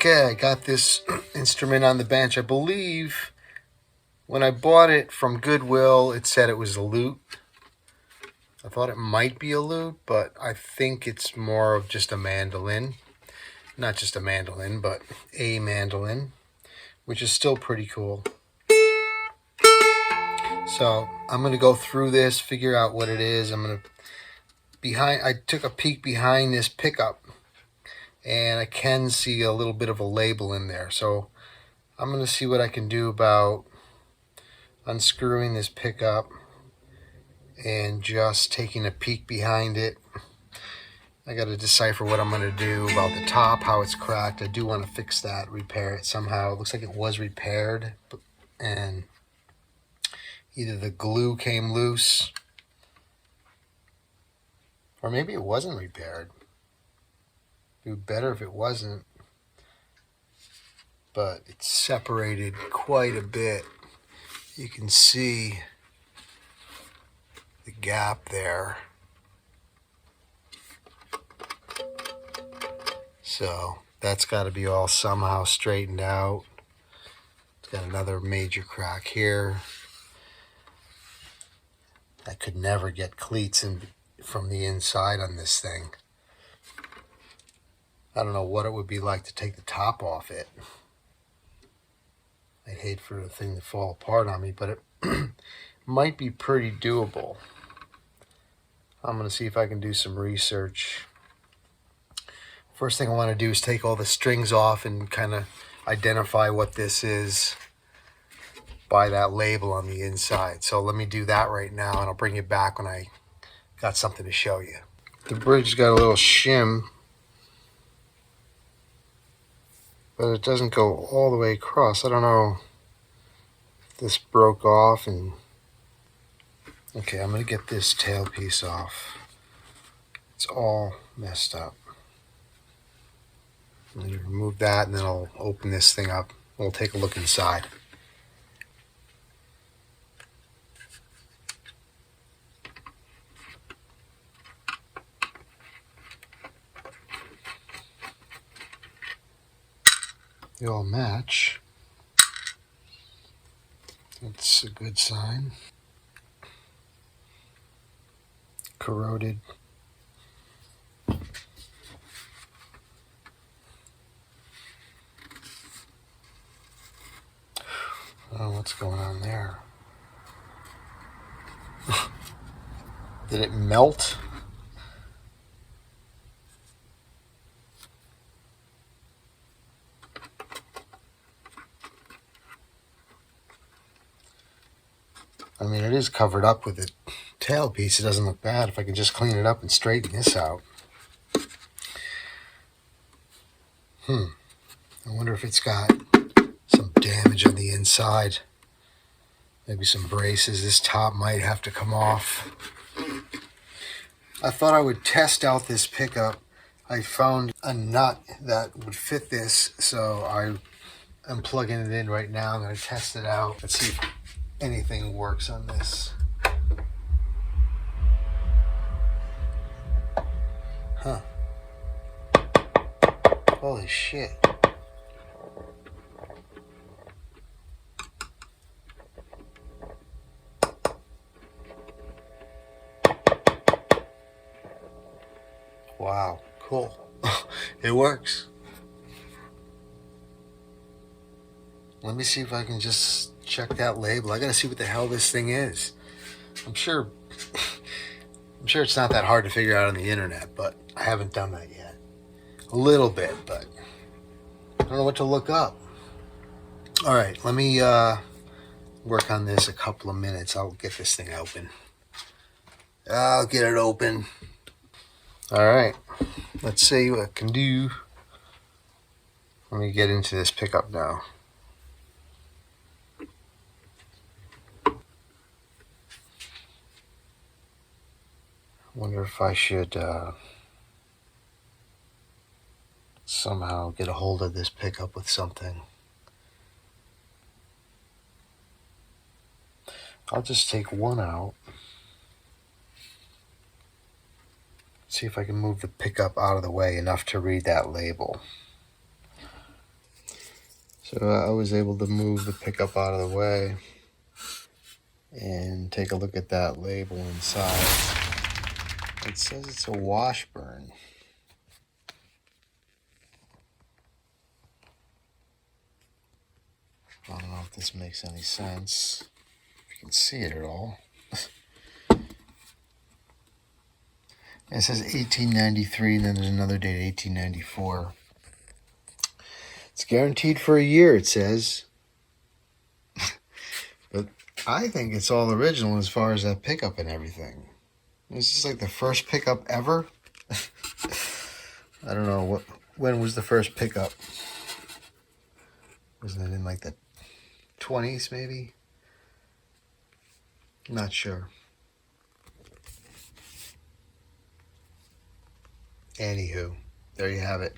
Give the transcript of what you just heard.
Okay, I got this instrument on the bench. I believe when I bought it from Goodwill, it said it was a lute. I thought it might be a lute, but I think it's more of just a mandolin. Not just a mandolin, but a mandolin, which is still pretty cool. So I'm going to go through this, figure out what it is. I took a peek behind this pickup, and I can see a little bit of a label in there. So I'm going to see what I can do about unscrewing this pickup and just taking a peek behind it. I got to decipher what I'm going to do about the top, how it's cracked. I do want to fix that, repair it somehow. It looks like it was repaired, and either the glue came loose, or maybe it wasn't repaired. It would be better if it wasn't, but it's separated quite a bit. You can see the gap there. So that's got to be all somehow straightened out. It's got another major crack here. I could never get cleats in from the inside on this thing. I don't know what it would be like to take the top off it. I'd hate for the thing to fall apart on me, but it might be pretty doable. I'm going to see if I can do some research. First thing I want to do is take all the strings off and kind of identify what this is by that label on the inside. So let me do that right now, and I'll bring you back when I got something to show you. The bridge's got a little shim, but it doesn't go all the way across. I don't know if this broke off. Okay, I'm going to get this tailpiece off. It's all messed up. I'm going to remove that, and then I'll open this thing up. We'll take a look inside. They all match. That's a good sign. Corroded. Oh, what's going on there? Did it melt? I mean, it is covered up with a tailpiece. It doesn't look bad. If I could just clean it up and straighten this out. I wonder if it's got some damage on the inside. Maybe some braces. This top might have to come off. I thought I would test out this pickup. I found a nut that would fit this, so I am plugging it in right now. I'm going to test it out. Let's see if anything works on this. Huh. Holy shit. Wow, cool. It works. Let me see if I can just check that label. I gotta see what the hell this thing is. I'm sure it's not that hard to figure out on the internet, but I haven't done that yet. A little bit, but I don't know what to look up. All right, let me work on this a couple of minutes. I'll get this thing open. I'll get it open. All right, let's see what I can do. Let me get into this pickup now. Wonder if I should somehow get a hold of this pickup with something. I'll just take one out. See if I can move the pickup out of the way enough to read that label. So I was able to move the pickup out of the way and take a look at that label inside. It says it's a Washburn. I don't know if this makes any sense. If you can see it at all. It says 1893, and then there's another date, 1894. It's guaranteed for a year, it says. But I think it's all original as far as that pickup and everything. This is like the first pickup ever. I don't know when was the first pickup. Wasn't it in like the 20s maybe? Not sure. Anywho, there you have it.